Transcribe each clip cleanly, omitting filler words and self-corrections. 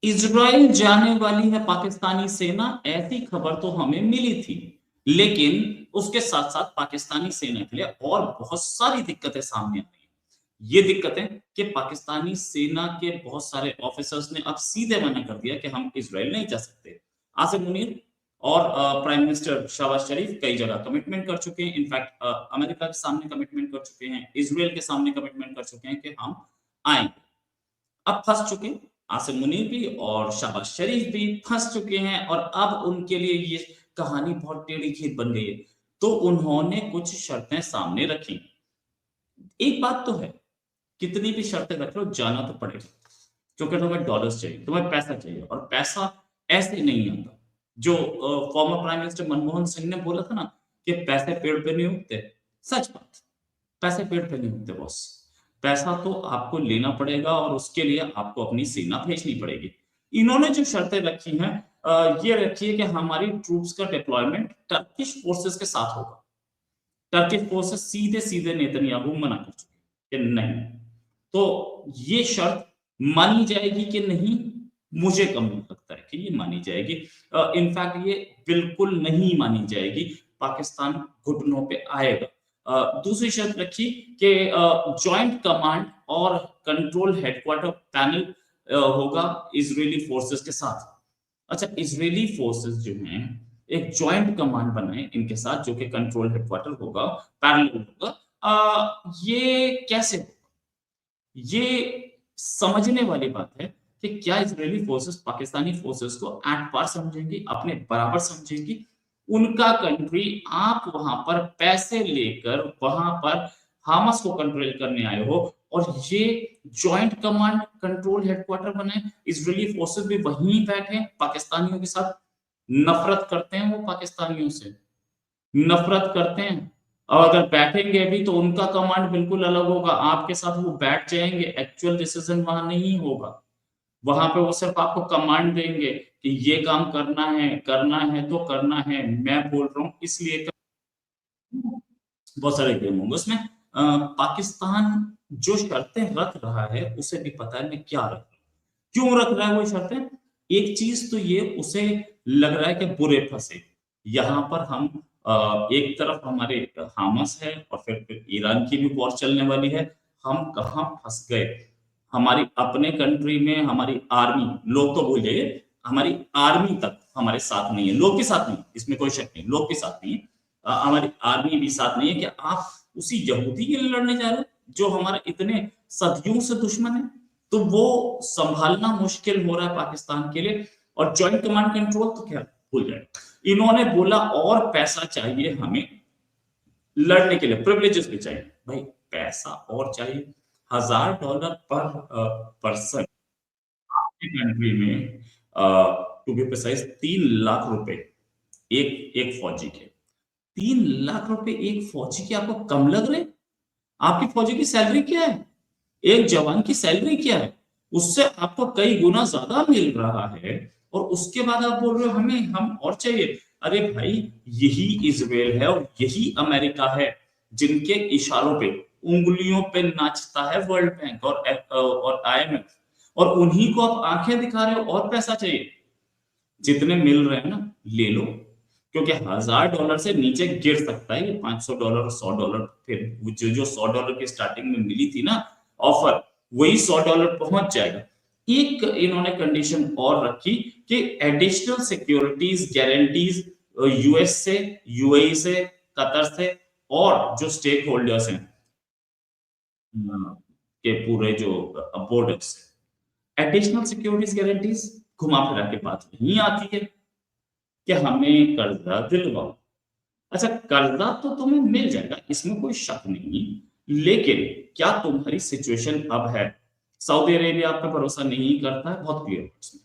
Israel जाने वाली है पाकिस्तानी सेना, ऐसी खबर तो हमें मिली थी, लेकिन उसके साथ साथ पाकिस्तानी सेना के लिए और बहुत सारी दिक्कतें सामने आई। ये दिक्कतें कि पाकिस्तानी सेना के बहुत सारे ऑफिसर्स ने अब सीधे मना कर दिया कि हम इजराइल नहीं जा सकते। आसिम मुनीर और प्राइम मिनिस्टर शहबाज शरीफ कई जगह कमिटमेंट कर चुके हैं, इनफैक्ट अमेरिका के सामने कमिटमेंट कर चुके हैं, इजराइल के सामने कमिटमेंट कर चुके हैं कि हम आएंगे। अब फंस चुके, आसिम मुनीर भी और शहबाज शरीफ भी फंस चुके हैं, और अब उनके लिए ये कहानी बहुत टेढ़ी खीर बन गई है। तो उन्होंने कुछ शर्तें सामने रखी। एक बात तो है, कितनी भी शर्तें रख लो, जाना तो पड़ेगा, क्योंकि तुम्हें डॉलर्स चाहिए, तुम्हें पैसा चाहिए, और पैसा ऐसे नहीं आता। जो former prime minister Manmohan Singh ने बोला था ना कि पैसे पेड़ पे नहीं उगते, सच बात। पैसे पेड़ पे नहीं उगते बॉस। पैसा तो आपको लेना पड़ेगा, और उसके लिए आपको अपनी सेना भेजनी पड़ेगी। इन्होंने जो शर्तें रखी हैं, ये रखी है कि हमारी ट्रूप्स का डिप्लॉयमेंट टर्किश फोर्सेस के साथ होगा। टर्किश फोर्सेस सीधे सीधे नेतन्याहू मना कर चुके कि नहीं। तो ये शर्त मानी जाएगी कि नहीं, मुझे कम लगता है कि ये मानी जाएगी। इनफैक्ट ये बिल्कुल नहीं मानी जाएगी, पाकिस्तान घुटनों पे आएगा। दूसरी शर्त रखी कि जॉइंट कमांड और कंट्रोल हेडक्वार्टर पैनल होगा इजरायली फोर्सेस के साथ। अच्छा, इजरायली फोर्सेस जो हैं एक जॉइंट कमांड बनाए इनके साथ, जो कि कंट्रोल हेडक्वार्टर होगा, पैरेलल होगा। ये कैसे होगा? ये समझने वाली बात है कि क्या इजरायली फोर्सेस पाकिस्तानी फोर्सेस को एट पार समझेंगी, अपने बराबर समझेंगी। उनका कंट्री, आप वहां पर पैसे लेकर वहां पर हामास को कंट्रोल करने आए हो, और ये जॉइंट कमांड कंट्रोल हेडक्वार्टर बने, इजरायली फोर्सेस भी वहीं बैठे पाकिस्तानियों के साथ। नफरत करते हैं वो पाकिस्तानियों से, नफरत करते हैं। और अगर बैठेंगे भी तो उनका कमांड बिल्कुल अलग होगा, आपके साथ वो बैठ जाएंगे, एक्चुअल डिसीजन वहां नहीं होगा। वहां पे वो सिर्फ आपको कमांड देंगे कि ये काम करना है तो करना है, मैं बोल रहा हूँ इसलिए बहुत सारे गेम होंगे उसमें। पाकिस्तान जो शर्तें रख रहा है उसे भी पता है मैं क्या रख रहा हूँ, क्यों रख रहा है वो शर्तें। एक चीज तो ये उसे लग रहा है कि बुरे फंसे यहाँ पर हम। एक तरफ हमारे हामास है, और फिर ईरान की भी वॉर चलने वाली है। हम कहाँ फंस गए, हमारी अपने कंट्री में हमारी आर्मी, लोग तो भूल जाइए, हमारी आर्मी तक हमारे साथ नहीं है। लोग के साथ नहीं, इसमें कोई शक नहीं, लोग के साथ नहीं है। हमारी आर्मी भी साथ नहीं है। कि आप उसी यहूदी के लिए लड़ने जा रहे हो जो हमारा इतने सदियों से दुश्मन है। तो वो संभालना मुश्किल हो रहा है पाकिस्तान के लिए। और जॉइंट कमांड कंट्रोल तो क्या भूल जाए। इन्होंने बोला और पैसा चाहिए हमें लड़ने के लिए, प्रिविलेजेस भी चाहिए। भाई पैसा और चाहिए, $1000 पर पर्सन आपकी कंट्री में, टू बी प्रिसाइज 3 लाख रुपए एक एक फौजी के। 3 लाख रुपए एक फौजी के आपको कम लग रहे? आपकी फौजी की सैलरी क्या है? एक जवान की सैलरी क्या है? उससे आपको कई गुना ज्यादा मिल रहा है, और उसके बाद आप बोल रहे हो हमें हम और चाहिए। अरे भाई, यही इजराइल है और यही अमेरिका है जिनके इशारों पे, उंगलियों पे नाचता है वर्ल्ड बैंक और IMF, और उन्हीं को आप आंखें दिखा रहे हो और पैसा चाहिए। जितने मिल रहे हैं ना, ले लो, क्योंकि $1000 से नीचे गिर सकता है ये $500 और $100। फिर जो जो $100 की स्टार्टिंग में मिली थी ना ऑफर, वही $100 पहुंच जाएगा। एक इन्होंने कंडीशन और रखी कि एडिशनल सिक्योरिटीज गारंटीज US से, UAE से, कतर से, और जो स्टेक होल्डर्स हैं के पूरे जो बॉर्डर्स, एडिशनल सिक्योरिटीज गारंटीज घुमा फिरा के बात नहीं आती है कि हमें कर्जा दिलवाओ। अच्छा, कर्जा तो तुम्हें मिल जाएगा, इसमें कोई शक नहीं, लेकिन क्या तुम्हारी सिचुएशन अब है? सऊदी अरेबिया आप पे भरोसा नहीं करता है, बहुत क्लियर वर्ड्स में।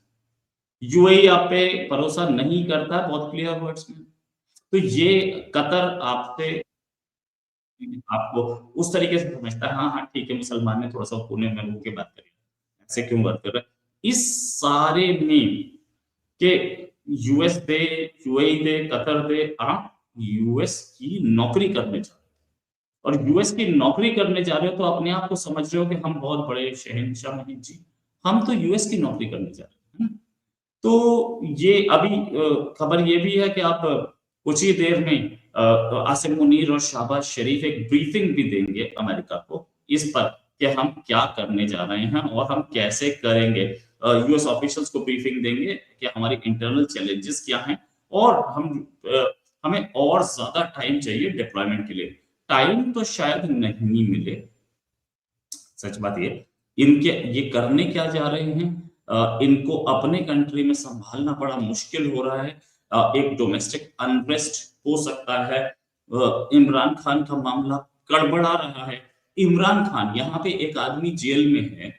UAE आप पे भरोसा नहीं करता है, बहुत क्लियर वर्ड्स में। तो ये कतर आपसे, आपको उस तरीके से समझता है, हाँ हाँ ठीक है, मुसलमान ने थोड़ा सा पुणे में होके बात करी, ऐसे क्यों बात कर रहा है। इस सारे में कि US दे, UAE दे, कतर दे, आप US की नौकरी करने जा रहे हो, और US की नौकरी करने जा रहे हो तो अपने आप को समझ रहे हो कि हम बहुत बड़े शहंशाह हैं जी। हम तो US की नौकरी करने जा रहे हैं, है ना? तो ये अभी खबर ये भी है कि आप कुछ ही देर में आसिम मुनीर और शहबाज शरीफ एक ब्रीफिंग भी देंगे अमेरिका को इस पर कि हम क्या करने जा रहे हैं और हम कैसे करेंगे। यूएस ऑफिशियल्स को ब्रीफिंग देंगे कि हमारी इंटरनल चैलेंजेस क्या हैं और हमें और ज़्यादा टाइम चाहिए डिप्लॉयमेंट के लिए। टाइम तो शायद नहीं मिले, सच बात ये। इनके ये करने क्या जा रहे हैं, इनको अपने कंट्री में संभालना बड़ा मुश्किल हो रहा है। एक डोमेस्टिक अनरेस्ट हो सकता है। इमरान खान का मामला गड़बड़ा रहा है। इमरान खान, यहाँ पे एक आदमी जेल में है,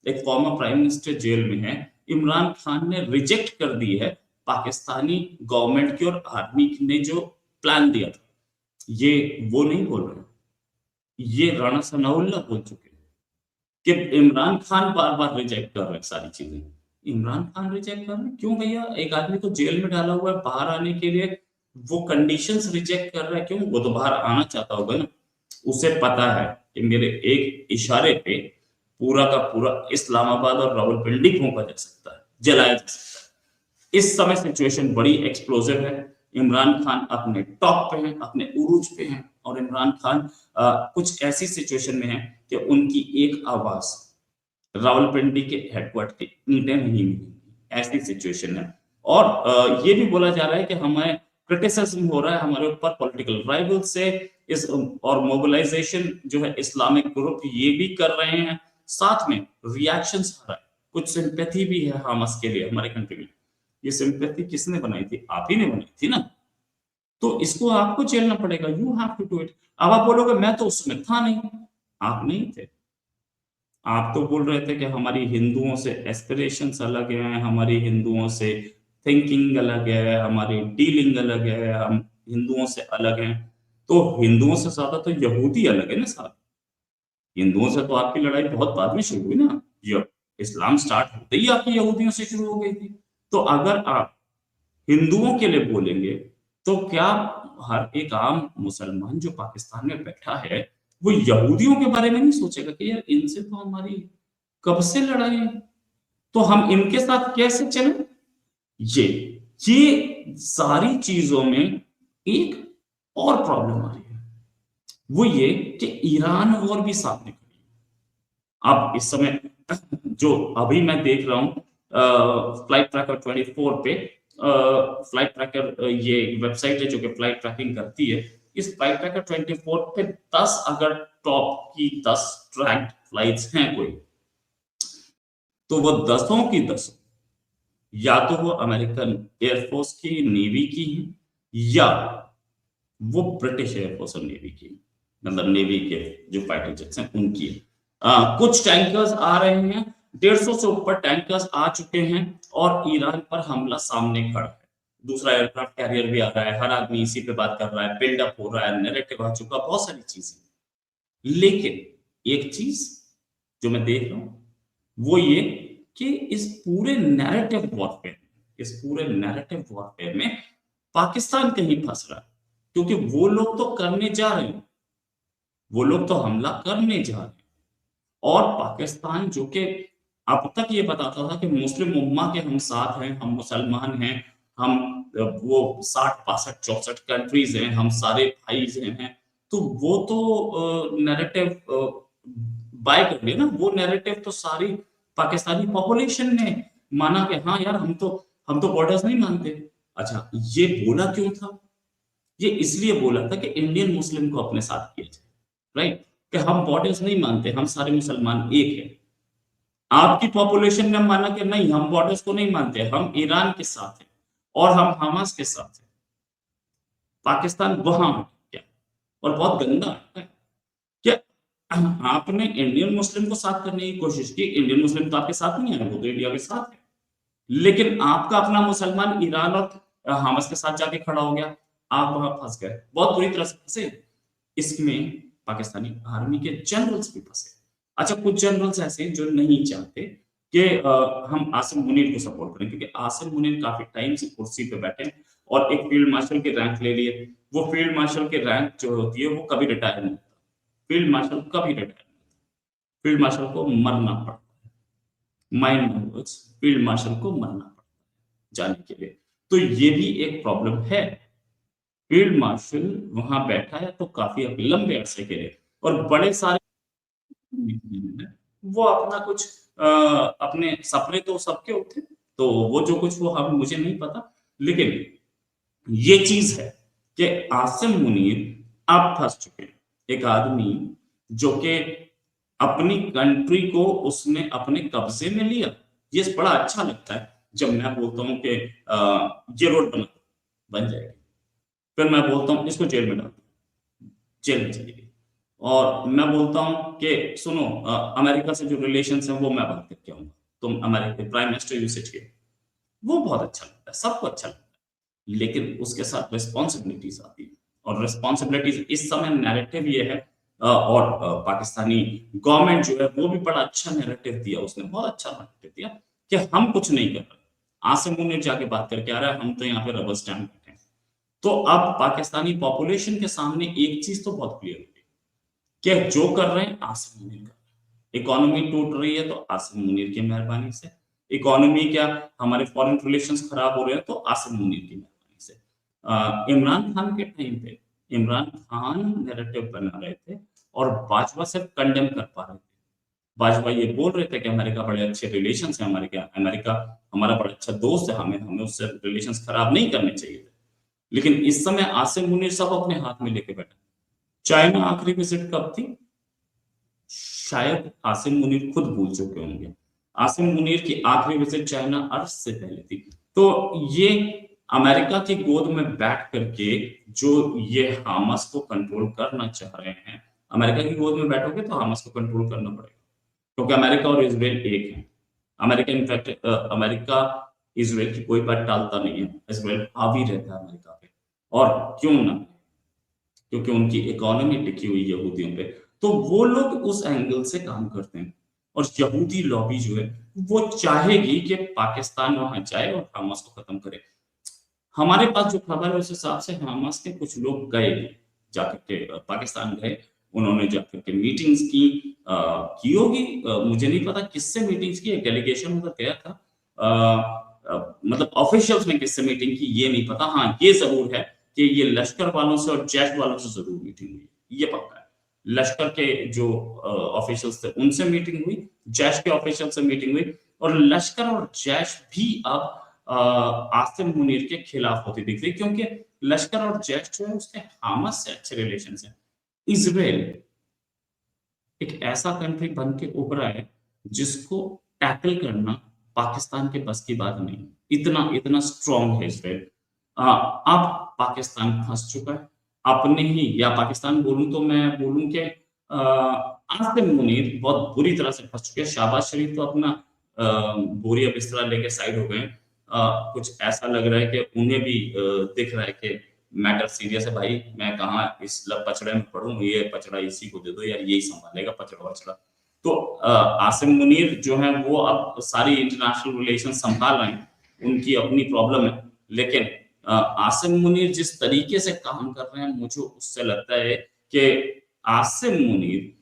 एक फॉर्मर प्राइम मिनिस्टर जेल में है। इमरान खान ने रिजेक्ट कर दी है पाकिस्तानी गवर्नमेंट की और आर्मी ने जो प्लान दिया था। ये वो नहीं बोल रहे, ये राणा सनाउल्लाह बोल चुके हैं कि इमरान खान बार-बार रिजेक्ट कर रहे हैं सारी चीज़ें। इमरान खान रिजेक्ट कर रहे हैं? क्यों भैया? एक आदमी तो जेल में डाला हुआ है, बाहर आने के लिए वो कंडीशंस रिजेक्ट कर रहा है, क्यों? वो तो बाहर आना चाहता होगा ना। उसे पता है कि मेरे एक इशारे पे पूरा का पूरा इस्लामाबाद और रावलपिंडी फूँका जा सकता है, जलाया जा सकता है। इस समय सिचुएशन बड़ी एक्सप्लोसिव है। इमरान खान अपने टॉप पे हैं, अपने उरूज पे हैं और इमरान खान कुछ ऐसी सिचुएशन में है कि उनकी एक आवाज़ रावलपिंडी के हेडक्वार्टर की ईंटें नहीं मिलेंगी, ऐसी सिचुएशन है। और ये भी बोला जा रहा है कि हमें क्रिटिसिज्म हो रहा है हमारे ऊपर पॉलिटिकल राइवल से इस और मोबिलाइजेशन जो है इस्लामिक ग्रुप ये भी कर रहे हैं, साथ में रिएक्शंस आ रहा है, कुछ सिंपैथी भी है हमास के लिए हमारे कंट्री में। ये सिंपैथी किसने बनाई थी? आप ही ने बनाई थी ना। तो इसको आपको झेलना पड़ेगा, you have to do it. अब आप बोलोगे मैं तो उसमें था नहीं, आप नहीं थे। आप तो बोल रहे थे कि हमारी हिंदुओं से एस्पिरेशंस अलग हैं, हमारी हिंदुओं से थिंकिंग अलग है, हमारी डीलिंग अलग है, हम हिंदुओं से अलग हैं। तो हिंदुओं से ज़्यादा तो यहूदी अलग है ना साहब। हिंदुओं से तो आपकी लड़ाई बहुत बाद में शुरू हुई ना। य इस्लाम स्टार्ट होते ही आपकी यहूदियों से शुरू हो गई थी। तो अगर आप हिंदुओं के लिए बोलेंगे, तो क्या हर एक आम मुसलमान जो पाकिस्तान में बैठा है, वो यहूदियों के बारे में नहीं सोचेगा कि यार इनसे तो हमारी कब से लड़ाई है, तो हम इनके साथ कैसे चलें? ये ये सारी चीज़ों में एक और प्रॉब्लम आ रही है, वो ये कि ईरान और भी साथ में खड़ी है। अब इस समय जो अभी मैं देख रहा हूँ फ्लाइट ट्रैकर 24 पे फ्लाइट ट्रैकर ये वेबसाइट है जो कि फ्लाइट ट्रैकिंग करती है। इस फ्लाइट ट्रैकर 24 पे 10 अगर टॉप की 10 ट्रैक्ड फ्लाइट्स हैं कोई, तो वो दसों की दसों या तो वो अमेरिकन एयरफोर्स की, नेवी की हैं या वो ब्रिटिश एयरफोर्स और नेवी की, मतलब नेवी के जो फाइटर जेट्स हैं उनकी है। कुछ टैंकर्स आ रहे हैं, 150 से ऊपर टैंकर्स आ चुके हैं और ईरान पर हमला सामने खड़ा है। दूसरा एयरक्राफ्ट कैरियर भी आ रहा है, हर आदमी इसी पे बात कर रहा है, बिल्डअप हो रहा है, नैरेटिव आ चुका, बहुत सारी चीजें। लेकिन एक चीज जो मैं देख रहा हूँ वो ये कि इस पूरे नैरेटिव वॉरफेयर में पाकिस्तान कहीं फंस रहा है, क्योंकि वो लोग तो करने जा रहे हैं, वो लोग तो हमला करने जा रहे हैं। और पाकिस्तान जो कि अब तक ये बताता था कि मुस्लिम उम्मा के हम साथ हैं, हम मुसलमान हैं, हम वो 60 65 64 कंट्रीज हैं, हम सारे भाई हैं, तो वो तो नैरेटिव बाय कर लिया ना। वो नैरेटिव तो सारी पाकिस्तानी पॉपुलेशन ने माना कि हाँ यार हम तो बॉर्डर्स नहीं मानते। अच्छा, ये बोला क्यों था? ये इसलिए बोला था कि इंडियन मुस्लिम को अपने साथ किया जाए, राइट? कि हम बॉर्डर्स नहीं मानते, हम सारे मुसलमान एक हैं। आपकी पॉपुलेशन ने माना कि नहीं, हम बॉर्डर्स को नहीं मानते, हम ईरान के साथ हैं और हम हमास के साथ हैं। पाकिस्तान वहां हट गया और बहुत गंदा हटता है कि आपने इंडियन मुस्लिम को साथ करने की कोशिश की। इंडियन मुस्लिम तो आपके साथ नहीं है, वो तो इंडिया के साथ है, लेकिन आपका अपना मुसलमान ईरान और हमास के साथ जाके खड़ा हो गया, आप वहां फंस गए, बहुत बुरी तरह से फंसे। इसमें पाकिस्तानी आर्मी के जनरल्स भी फंसे। अच्छा, कुछ जनरल्स ऐसे हैं जो नहीं चाहते कि हम आसिम मुनीर को सपोर्ट करें, क्योंकि आसिम मुनीर काफी टाइम से कुर्सी पे बैठे हैं और एक फील्ड मार्शल की रैंक ले लिए। वो फील्ड मार्शल की रैंक जो होती है वो कभी रिटायर नहीं होता। फील्ड मार्शल कभी रिटायर नहीं होता, फील्ड मार्शल को मरना पड़ता है। Mind my words, field marshal को मरना पड़ता है जाने के लिए। तो ये भी एक प्रॉब्लम है। फील्ड मार्शल वहां बैठा है तो काफी लंबे अरसे के लिए, और बड़े सारे वो अपना कुछ अपने सपने तो सबके होते हैं, तो वो जो कुछ वो हम मुझे नहीं पता, लेकिन ये चीज है कि आसिम मुनीर अब फंस चुके हैं। एक आदमी जो कि अपनी कंट्री को उसने अपने कब्जे में लिया, ये बड़ा अच्छा लगता है जब मैं बोलता हूँ कि ये रोड बन जाएगी, फिर मैं बोलता हूँ इसको जेल में डाल दो, जेल में चली गई। और मैं बोलता हूँ कि सुनो अमेरिका से जो रिलेशन है वो मैं बात करके आऊंगा, तुम America prime minister you sit here. वो बहुत अच्छा लगता है, सबको अच्छा लगता है, लेकिन उसके साथ रिस्पॉन्सिबिलिटीज आती है। और रिस्पॉन्सिबिलिटीज इस समय नैरेटिव ये है, और पाकिस्तानी गवर्नमेंट जो है वो भी बड़ा अच्छा नैरेटिव दिया, उसने बहुत अच्छा नैरेटिव दिया कि हम कुछ नहीं कर रहे। आसिम मुनीर जाके बात करके आ रहा है हम तो यहाँ पे रबर स्टैंप बैठे हैं। तो अब पाकिस्तानी पॉपुलेशन के सामने एक चीज तो बहुत क्लियर होगी कि जो कर रहे हैं आसिम मुनीर कर रहे हैं। इकोनॉमी टूट रही है तो आसिम मुनीर की मेहरबानी से। इकोनॉमी क्या, हमारे फॉरेन रिलेशंस खराब हो रहे हैं तो आसिम मुनीर की मेहरबानी से। इमरान खान के टाइम पे इमरान खान नैरेटिव बना रहे थे और बाजवा सिर्फ कंडेम कर पा रहे थे। बाजवा ये बोल रहे थे कि अमेरिका बड़े अच्छे रिलेशन है, हमारे क्या अमेरिका हमारा बड़ा अच्छा दोस्त है, हमें हमें उससे रिलेशन खराब नहीं करने चाहिए थे। लेकिन इस समय आसिम मुनीर सब अपने हाथ में लेके बैठे। चाइना आखिरी विजिट कब थी, शायद आसिम मुनीर खुद भूल चुके होंगे। आसिम मुनीर की आखिरी विजिट चाइना अर्थ से पहले थी। तो ये अमेरिका की गोद में बैठ करके जो ये हामास को कंट्रोल करना चाह रहे हैं, अमेरिका की गोद में बैठोगे तो हामास को कंट्रोल करना पड़ेगा, क्योंकि अमेरिका और इसराइल एक है। अमेरिका इनफैक्ट अमेरिका इसराइल की कोई बात टालता नहीं है, इसराइल हावी रहता है अमेरिका पे। और क्यों ना, क्योंकि उनकी इकोनॉमी टिकी हुई यहूदियों पे, तो वो लोग उस एंगल से काम करते हैं। और यहूदी लॉबी जो है वो चाहेगी कि पाकिस्तान वहां जाए और हमास को खत्म करे। हमारे पास जो खबर है उस हिसाब से हमास के कुछ लोग गए, जाकर के पाकिस्तान गए, उन्होंने जाकर के मीटिंग्स की होगी, मुझे नहीं पता किससे मीटिंग्स की, एक डेलीगेशन उधर गया था। मतलब ऑफिशियल्स ने किससे मीटिंग की ये नहीं पता, हाँ ये जरूर है कि ये लश्कर वालों से और जैश वालों से जरूर मीटिंग हुई, ये पक्का है। लश्कर के जो ऑफिशियल्स थे उनसे मीटिंग हुई, जैश के ऑफिशियल से मीटिंग हुई, और लश्कर और जैश भी अब आसिम मुनीर के खिलाफ होती दिख रही, क्योंकि लश्कर और जैश जो है उसके हमास से अच्छे रिलेशन है। इसराइल एक ऐसा कंट्री बन के उभरा है जिसको टैकल करना पाकिस्तान के बस की बात नहीं, इतना इतना स्ट्रांग है इसराइल। अब पाकिस्तान फंस चुका है अपने ही, या पाकिस्तान बोलूं तो मैं बोलूं कि आसिम मुनीर बहुत बुरी तरह से फंस चुके हैं। शहबाज शरीफ तो अपना बोरिया बिस्तरा लेके साइड हो गए। कुछ ऐसा लग रहा है कि उन्हें भी दिख रहा है कि मैटर सीरियस है भाई, मैं कहाँ इस पचड़े में पढ़ूं, ये पचड़ा इसी को दे दो यार, यही संभालेगा पचड़ा वचड़ा। तो आसिम मुनीर जो है वो अब सारी इंटरनेशनल रिलेशन संभाल रहे हैं, उनकी अपनी प्रॉब्लम है। लेकिन आसिम मुनीर जिस तरीके से काम कर रहे हैं, मुझे उससे लगता है कि आसिम मुनीर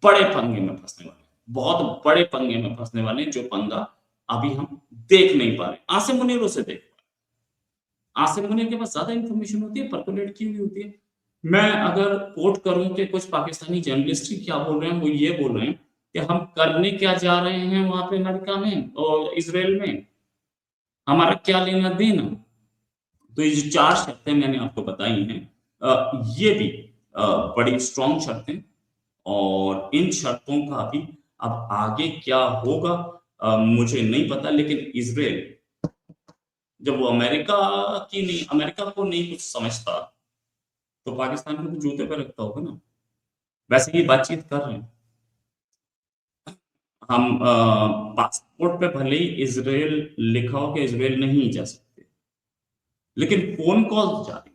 बड़े पंगे में फंसने वाले, बहुत बड़े पंगे में फंसने वाले, जो पंगा अभी हम देख नहीं पा रहे। आसिम मुनीर उसे देख, आसिम मुनीर के पास ज्यादा इंफॉर्मेशन होती है, पर्कुलेट की हुई होती है। मैं अगर कोट करूं कि कुछ पाकिस्तानी जर्नलिस्ट ही क्या बोल रहे हैं, वो ये बोल रहे हैं कि हम करने क्या जा रहे हैं वहां पे अमेरिका में और इसराइल में, हमारा क्या लेना देना। तो ये जो 4 शर्तें मैंने आपको बताई हैं, ये भी बड़ी स्ट्रॉन्ग शर्तें, और इन शर्तों का भी अब आगे क्या होगा मुझे नहीं पता। लेकिन इसराइल जब वो अमेरिका को नहीं कुछ समझता, तो पाकिस्तान को तो जूते पे रखता होगा ना। वैसे ही बातचीत कर रहे हैं हम, पासपोर्ट पे भले ही इसराइल लिखा हो कि इसराइल नहीं जा सकते, लेकिन फोन कॉल जा रही,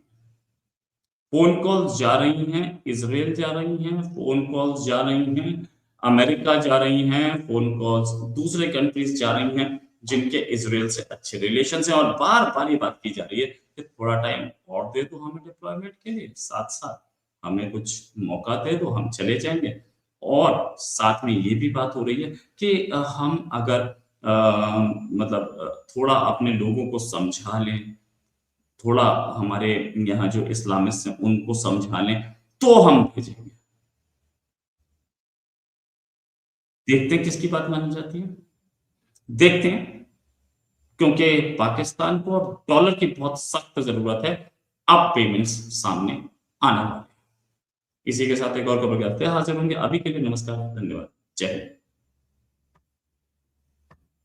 फोन कॉल्स जा रही हैं, इसराइल जा रही हैं, फोन कॉल्स जा रही हैं, अमेरिका जा रही हैं, फोन कॉल्स दूसरे कंट्रीज जा रही हैं जिनके इसराइल से अच्छे रिलेशन हैं, और बार बार ये बात की जा रही है कि थोड़ा टाइम और दे दो हमें डिप्लॉयमेंट के लिए, साथ साथ हमें कुछ मौका दे दो, हम चले जाएंगे। और साथ में ये भी बात हो रही है कि हम अगर मतलब थोड़ा अपने लोगों को समझा लें, थोड़ा हमारे यहाँ जो इस्लामिस्ट हैं उनको समझा लें, तो हम भेजेंगे। देखते हैं किसकी बात मानी जाती है। देखते हैं, क्योंकि पाकिस्तान को अब डॉलर की बहुत सख्त ज़रूरत है, अब पेमेंट्स सामने आने वाले हैं। इसी के साथ एक और खबर के हफ्ते हाज़िर होंगे। अभी के लिए नमस्कार, धन्यवाद। जय हिंद।